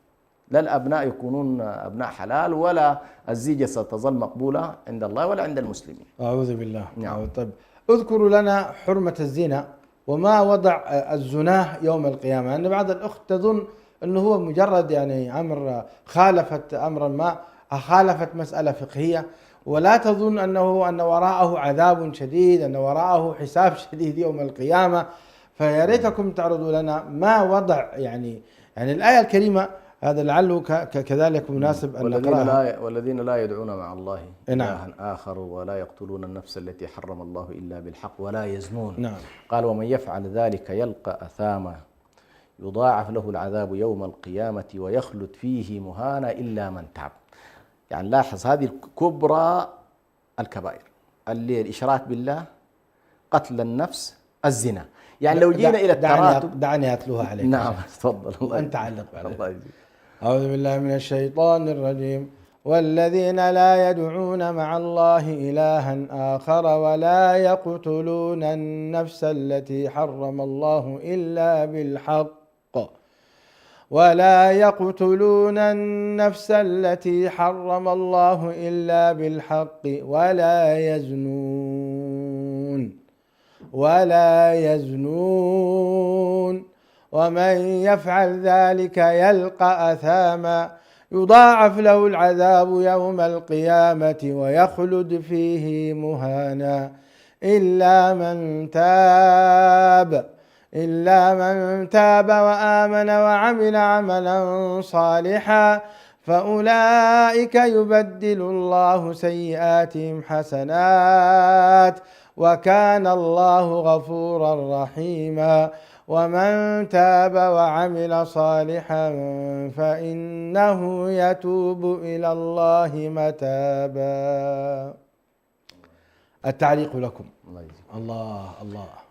لا الأبناء يكونون أبناء حلال، ولا الزيجة ستظل مقبولة عند الله ولا عند المسلمين. أعوذ بالله. نعم. طيب اذكروا لنا حرمة الزنا وما وضع الزناه يوم القيامة، لأن بعض الأخت تظن أنه هو مجرد يعني أمر خالفت أمرا ما، خالفت مسألة فقهية، ولا تظن أن وراءه عذاب شديد، أن وراءه حساب شديد يوم القيامة. فيا ريتكم تعرضوا لنا ما وضع يعني الآية الكريمة، هذا لعله كذلك مناسب أن نقرأها. والذين لا يدعون مع الله نعم. إلها آخر ولا يقتلون النفس التي حرم الله إلا بالحق ولا يزنون. نعم. قال ومن يفعل ذلك يلقى أثاما يضاعف له العذاب يوم القيامة ويخلد فيه مهانا إلا من تاب. يعني لاحظ هذه الكبرى الكبائر اللي الإشراك بالله، قتل النفس، الزنا. يعني لو جينا إلى التراتب دعني أتلوها عليك. نعم تفضل. الله أنت علق عليك. الله يجزيك. أعوذ بالله من الشيطان الرجيم. والذين لا يدعون مع الله إلها آخر ولا يقتلون النفس التي حرم الله إلا بالحق ولا يزنون ومن يفعل ذلك يلقى أثاما يضاعف له العذاب يوم القيامة ويخلد فيه مهانا إلا من تاب وآمن وعمل عملا صالحا فأولئك يبدل الله سيئاتهم حسنات وكان الله غفورا رحيما ومن تاب وعمل صالحا فإنه يتوب إلى الله متابا. التعليق لكم. الله.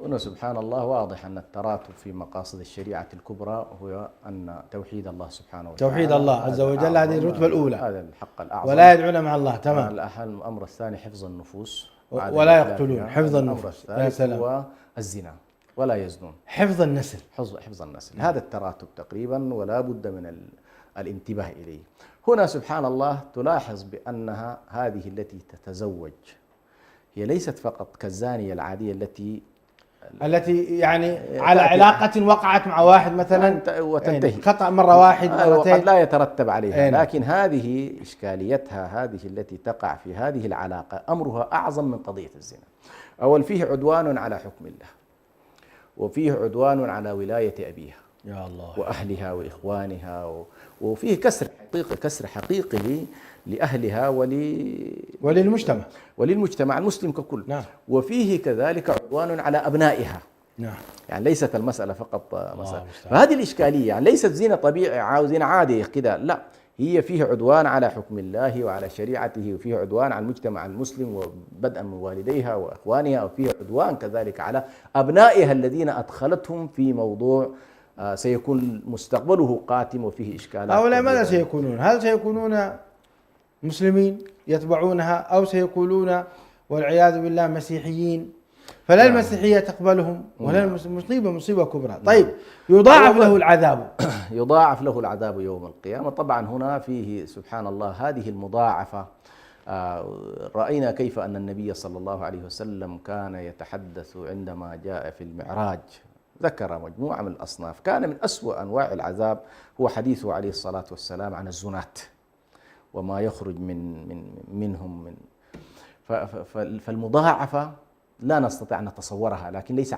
هنا سبحان الله واضح أن التراتب في مقاصد الشريعة الكبرى هو أن توحيد الله سبحانه وتعالى، توحيد الله عز وجل، هذه الرتبة الأولى، هذا الحق الأعظم، ولا يدعون مع الله. تمام. الأمر الثاني حفظ النفوس ولا يقتلون، حفظ النفوس. يا سلام. والزنا ولا يزنون، حفظ النسل. حفظ النسل. هذا التراتب تقريبا ولا بد من الانتباه إليه. هنا سبحان الله تلاحظ بأنها هذه التي تتزوج هي ليست فقط كالزانية العادية التي يعني على علاقة وقعت مع واحد مثلا وتنتهي خطأ مرة واحد مرتين، وقد لا يترتب عليها. لكن هذه إشكاليتها، هذه التي تقع في هذه العلاقة أمرها أعظم من قضية الزنا. أول فيه عدوان على حكم الله، وفيه عدوان على ولاية أبيها يا الله وأهلها وإخوانها، وفيه كسر حقيقي لأهلها وللمجتمع المسلم ككل. نعم. وفيه كذلك عدوان على أبنائها. نعم. يعني ليست المسألة فقط مسألة، فهذه الإشكالية يعني ليست زنا طبيعي أو زنا عادي كذا، لا، هي فيه عدوان على حكم الله وعلى شريعته، وفيه عدوان على المجتمع المسلم وبدءا من والديها وإخوانها، وفيه عدوان كذلك على أبنائها الذين أدخلتهم في موضوع سيكون مستقبله قاتم وفيه إشكالات. هؤلاء ماذا سيكونون؟ هل سيكونون مسلمين يتبعونها أو سيكونون والعياذ بالله مسيحيين؟ فلا المسيحية تقبلهم ولا المصيبة مصيبة كبرى. طيب يضاعف له العذاب يضاعف له العذاب يوم القيامة. طبعا هنا فيه سبحان الله هذه المضاعفة. رأينا كيف أن النبي صلى الله عليه وسلم كان يتحدث عندما جاء في المعراج، ذكر مجموعة من الأصناف. كان من أسوأ أنواع العذاب هو حديثه عليه الصلاة والسلام عن الزنات وما يخرج منهم. فالمضاعفة لا نستطيع أن نتصورها، لكن ليس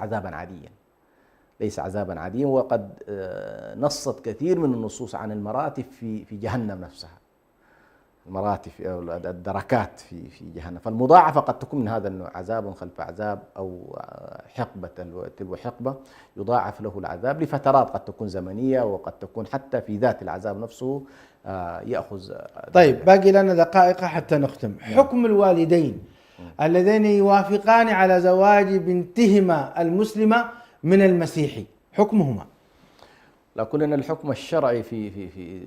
عذابا عاديا. وقد نصت كثير من النصوص عن المراتب في جهنم نفسها، المراتب أو الدركات في جهنم. فالمضاعفة قد تكون من هذا النوع، عذاب خلف عذاب أو حقبة تلو حقبة، يضاعف له العذاب لفترات قد تكون زمنية وقد تكون حتى في ذات العذاب نفسه يأخذ. طيب باقي لنا دقائق حتى نختم. حكم الوالدين الذين يوافقان على زواج بنتهما المسلمة من المسيحي، حكمهما؟ لكن الحكم الشرعي في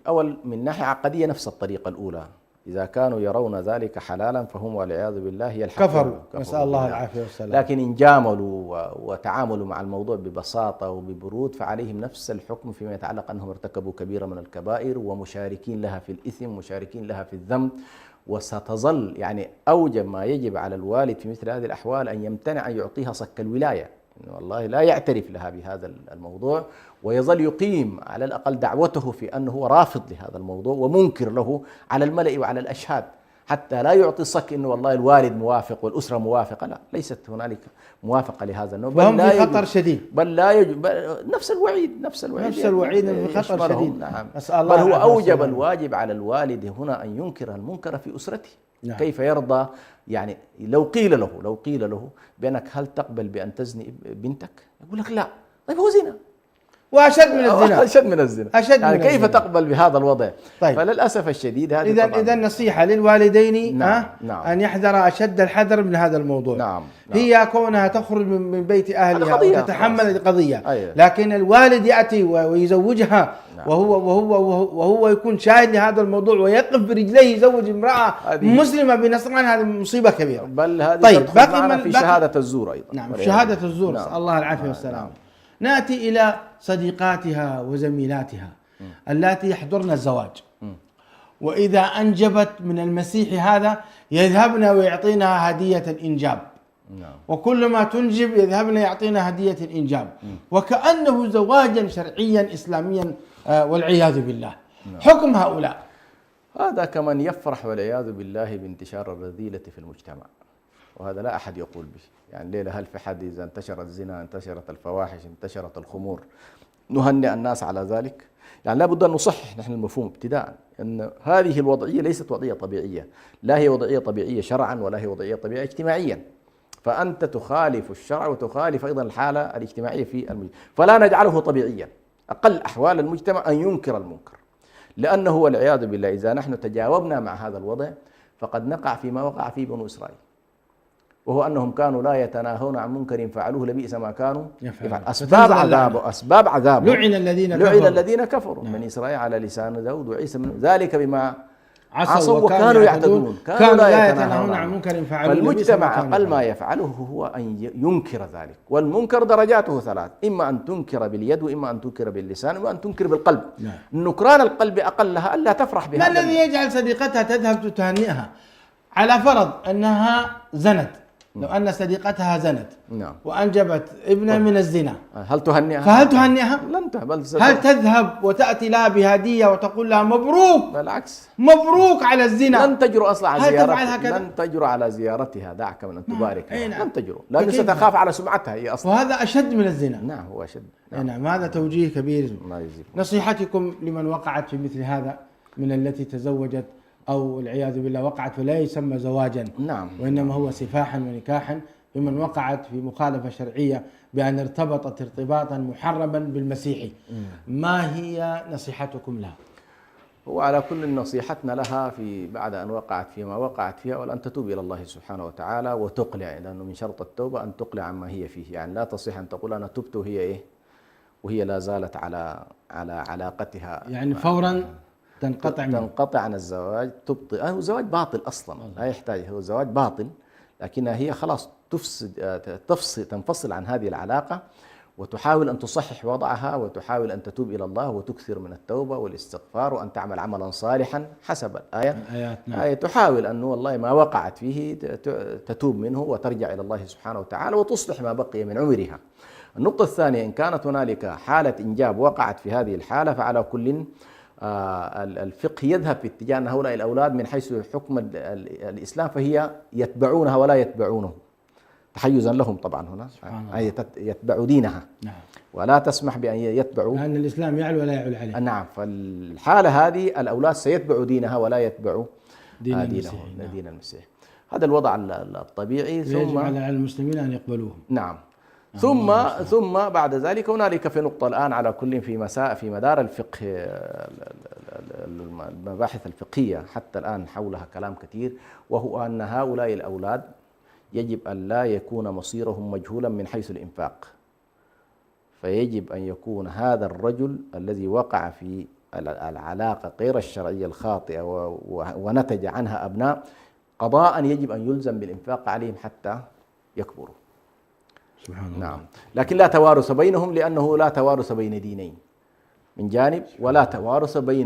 أول من ناحية عقدية نفس الطريقة الأولى. إذا كانوا يرون ذلك حلالا فهم والعياذ بالله يلحقون، كفروا نسأل الله العافية والسلام. لكن إن جاملوا وتعاملوا مع الموضوع ببساطة وببرود فعليهم نفس الحكم فيما يتعلق أنهم ارتكبوا كبيرة من الكبائر ومشاركين لها في الإثم ومشاركين لها في الذنب. وستظل يعني أوجب ما يجب على الوالد في مثل هذه الأحوال أن يمتنع أن يعطيها صك الولاية، إنه والله لا يعترف لها بهذا الموضوع، ويظل يقيم على الأقل دعوته في أنه هو رافض لهذا الموضوع ومنكر له على الملأ وعلى الأشهاد، حتى لا يعطي الصك انه والله الوالد موافق والاسره موافقه، لا، ليست هنالك موافقه لهذا النوع، وهم في خطر شديد، بل لا يجب، نفس الوعيد في خطر شديد. نعم. أسأل الله بل هو العافية اوجب والسلام. الواجب على الوالد هنا ان ينكر المنكر في اسرته. نعم. كيف يرضى؟ يعني لو قيل له بانك هل تقبل بان تزني بنتك؟ يقول لك لا. طيب هو زنا، وأشد من الزنا، أشد من الزنا، يعني كيف الزنا. تقبل بهذا الوضع؟ طيب. فللأسف الشديد هذه إذا نصيحة للوالدين نعم. أن يحذر أشد الحذر من هذا الموضوع. نعم. هي كونها تخرج من بيت أهلها وتتحمل القضية، أيوة. لكن الوالد يأتي ويزوجها. نعم. وهو يكون شاهد لهذا الموضوع ويقف برجليه يزوج امرأة مسلمة بنصران، هذه مصيبة كبيرة. بل هذه طيب باقي في شهادة الزور أيضا. نعم، شهادة الزور. نعم. الله العافية والسلام. نعم. نأتي إلى صديقاتها وزميلاتها التي يحضرن الزواج، وإذا أنجبت من المسيح هذا يذهبن ويعطينها هدية الإنجاب. نعم. وكل ما تنجب يذهبن يعطينا هدية الإنجاب، وكأنه زواجا شرعيا إسلاميا، والعياذ بالله. نعم. حكم هؤلاء هذا كمن يفرح والعياذ بالله بانتشار الرذيلة في المجتمع، وهذا لا أحد يقول به. يعني ليلة هل في حد إذا انتشر الزنا، انتشرت الفواحش، انتشرت الخمور، نهنئ الناس على ذلك؟ يعني لا بد أن نصحح نحن المفهوم ابتداء أن هذه الوضعية ليست وضعية طبيعية، لا هي وضعية طبيعية شرعا ولا هي وضعية طبيعية اجتماعيا، فأنت تخالف الشرع وتخالف أيضا الحالة الاجتماعية في المجتمع، فلا نجعله طبيعيا. أقل أحوال المجتمع أن ينكر المنكر، لأنه والعياذ بالله إذا نحن تجاوبنا مع هذا الوضع فقد نقع فيما وقع فيه بنو إسرائيل، وهو أنهم كانوا لا يتناهون عن منكر فعلوه لبئس ما كانوا يفعلون. أسباب عذاب لعن الذين كفروا من إسرائيل على لسان داود وعيسى من ذلك بما عصوا وكانوا يعتدون، كانوا لا يتناهون عن منكر فعلوه. فالمجتمع أقل ما يفعله هو أن ينكر ذلك، والمنكر درجاته ثلاث: إما أن تنكر باليد، وإما أن تنكر باللسان، وإما أن تنكر بالقلب. نكران القلب أقلها ألا تفرح بها. ما الذي يجعل صديقتها تذهب تهنئها على فرض أنها زنت؟ لو أن صديقتها زنت وأنجبت ابنا من الزنا، هل تهنئها؟ فهل تهنئها؟ هل تذهب وتأتي لها بهدية وتقول لها مبروك؟ بالعكس، مبروك على الزنا. لن تجرؤ أصلا على زيارتها، لن تجرؤ على زيارتها، دعك من أن تبارك. لن تجرؤ، لأنه ستخاف على سمعتها هي أصلا، وهذا أشد من الزنا. نعم، هو أشد. نعم، هذا توجيه كبير. نصيحتكم لمن وقعت في مثل هذا من التي تزوجت أو العياذ بالله وقعت ولا يسمى زواجا، نعم، وإنما هو سفاحا ونكاحا، بمن وقعت في مخالفة شرعية بأن ارتبطت ارتباطا محرما بالمسيحي، ما هي نصيحتكم لها؟ وعلى كل نصيحتنا لها في بعد أن وقعت فيما وقعت فيها، وأن تتوب إلى الله سبحانه وتعالى وتقلع، لأنه من شرط التوبة أن تقلع عما هي فيه. يعني لا تصح أن تقول أنا تبت وهي لا زالت على علاقتها، يعني فورا تنقطع عن الزواج، تبطئ. هو زواج باطل أصلا، لا يحتاج، هو زواج باطل، لكنها هي خلاص تنفصل عن هذه العلاقة، وتحاول أن تصحح وضعها، وتحاول أن تتوب إلى الله وتكثر من التوبة والاستغفار، وأن تعمل عملا صالحا حسب الآية. تحاول أن والله ما وقعت فيه تتوب منه وترجع إلى الله سبحانه وتعالى وتصلح ما بقي من عمرها. النقطة الثانية: إن كانت هنالك حالة إنجاب وقعت في هذه الحالة، فعلى كل الفقه يذهب في اتجاه أن هؤلاء الأولاد من حيث حكم الإسلام فهي يتبعونها ولا يتبعونه، تحيزا لهم طبعا هنا، أي يتبعوا دينها. نعم. ولا تسمح بأن يتبعوا، لأن الإسلام يعلو ولا يعلو عليه. نعم، فالحالة هذه الأولاد سيتبعوا دينها ولا يتبعوا دين المسيح. هذا الوضع الطبيعي. ثم على المسلمين أن يقبلوه. نعم. ثم بعد ذلك هنالك في نقطة الآن على كل في مدار الفقه، المباحث الفقهية حتى الآن حولها كلام كثير، وهو أن هؤلاء الأولاد يجب أن لا يكون مصيرهم مجهولا من حيث الإنفاق، فيجب أن يكون هذا الرجل الذي وقع في العلاقة غير الشرعية الخاطئة ونتج عنها أبناء قضاء يجب أن يلزم بالإنفاق عليهم حتى يكبروا. سبحان الله. نعم، لكن لا توارث بينهم، لأنه لا توارث بين دينين من جانب، ولا توارث بين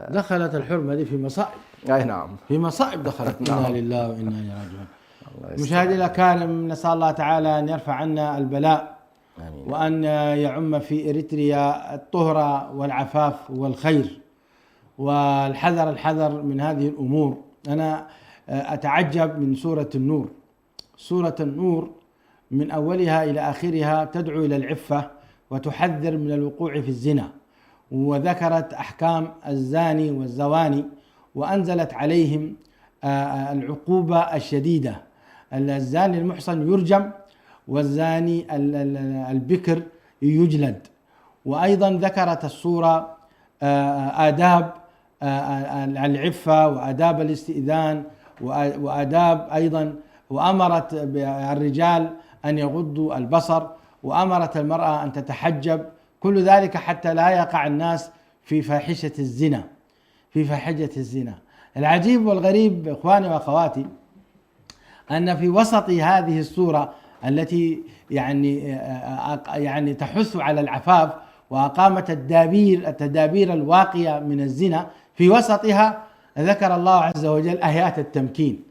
دخلت الحرمة دي في مصائب. أي نعم، في مصائب دخلت. إنا لله وإنا إليه راجعون. مشاهدي الأكارم، نسأل الله تعالى أن يرفع عنا البلاء، آمين، وأن يعم في إريتريا الطهر والعفاف والخير والحذر من هذه الأمور، أنا أتعجب من سورة النور. سورة النور من أولها إلى آخرها تدعو إلى العفة وتحذر من الوقوع في الزنا، وذكرت أحكام الزاني والزواني، وأنزلت عليهم العقوبة الشديدة. الزاني المحصن يرجم، والزاني البكر يجلد. وأيضا ذكرت السورة آداب العفة وآداب الاستئذان وآداب أيضا، وأمرت الرجال أن يغضوا البصر، وأمرت المرأة أن تتحجب، كل ذلك حتى لا يقع الناس في فاحشة الزنا. العجيب والغريب إخواني وأخواتي أن في وسط هذه السورة التي يعني تحث على العفاف وأقامت التدابير الواقية من الزنا، في وسطها ذكر الله عز وجل آيات التمكين،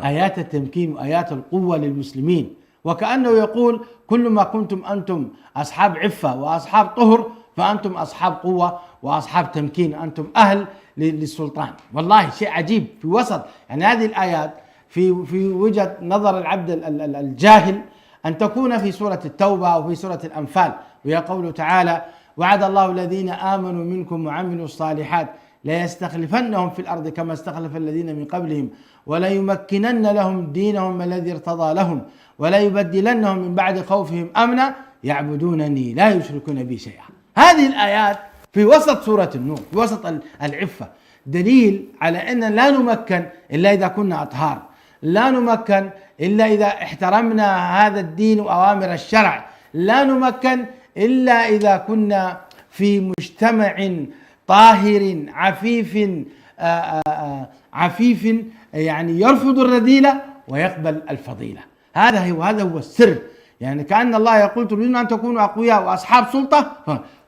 آيات التمكين وآيات القوة للمسلمين، وكأنه يقول كل ما كنتم أنتم أصحاب عفة وأصحاب طهر فأنتم أصحاب قوة وأصحاب تمكين، أنتم أهل للسلطان. والله شيء عجيب في وسط يعني هذه الآيات، في وجهة نظر العبد الجاهل أن تكون في سورة التوبة أو في سورة الأنفال، وهي قوله تعالى: وعد الله الذين آمنوا منكم وعملوا الصالحات ليستخلفنهم في الأرض كما استخلف الذين من قبلهم وليمكنن لهم دينهم الذي ارتضى لهم وليبدلنهم من بعد خوفهم أمنا يعبدونني لا يشركون بي شيئا. هذه الآيات في وسط سورة النور، في وسط العفة، دليل على أن لا نمكن إلا إذا كنا أطهار، لا نمكن إلا إذا احترمنا هذا الدين وأوامر الشرع، لا نمكن إلا إذا كنا في مجتمع طاهر عفيف يعني يرفض الرذيلة ويقبل الفضيلة. هذا هو السر. يعني كأن الله يقول: تريدون أن تكونوا أقوياء وأصحاب سلطة،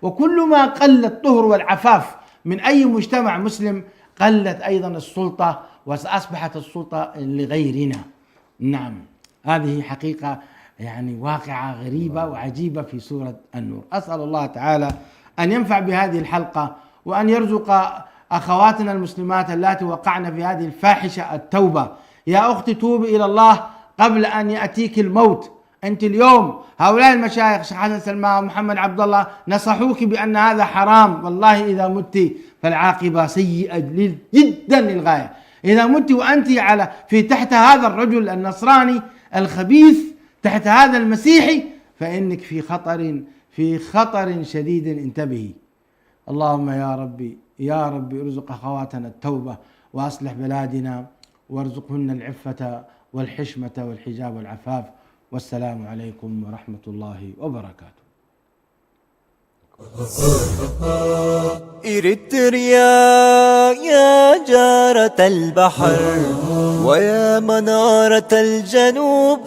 وكل ما قل الطهر والعفاف من أي مجتمع مسلم قلت أيضا السلطة وأصبحت السلطة لغيرنا. نعم، هذه حقيقة يعني واقعة غريبة وعجيبة في سورة النور. أسأل الله تعالى أن ينفع بهذه الحلقة، وأن يرزق أخواتنا المسلمات اللاتي وقعن في هذه الفاحشة التوبة. يا أختي توبي إلى الله قبل أن يأتيك الموت. أنت اليوم هؤلاء المشايخ شيخ حسن سلمان ومحمد عبد الله نصحوك بأن هذا حرام، والله إذا مت فالعاقبة سيئة جدا للغاية. إذا مت وأنت في تحت هذا الرجل النصراني الخبيث، تحت هذا المسيحي، فإنك في خطر شديد. انتبهي. اللهم يا ربي ارزق أخواتنا التوبة، وأصلح بلادنا، وارزقهن العفة والحشمة والحجاب والعفاف. والسلام عليكم ورحمة الله وبركاته. إريتريا يا جارة البحر ويا منارة الجنوب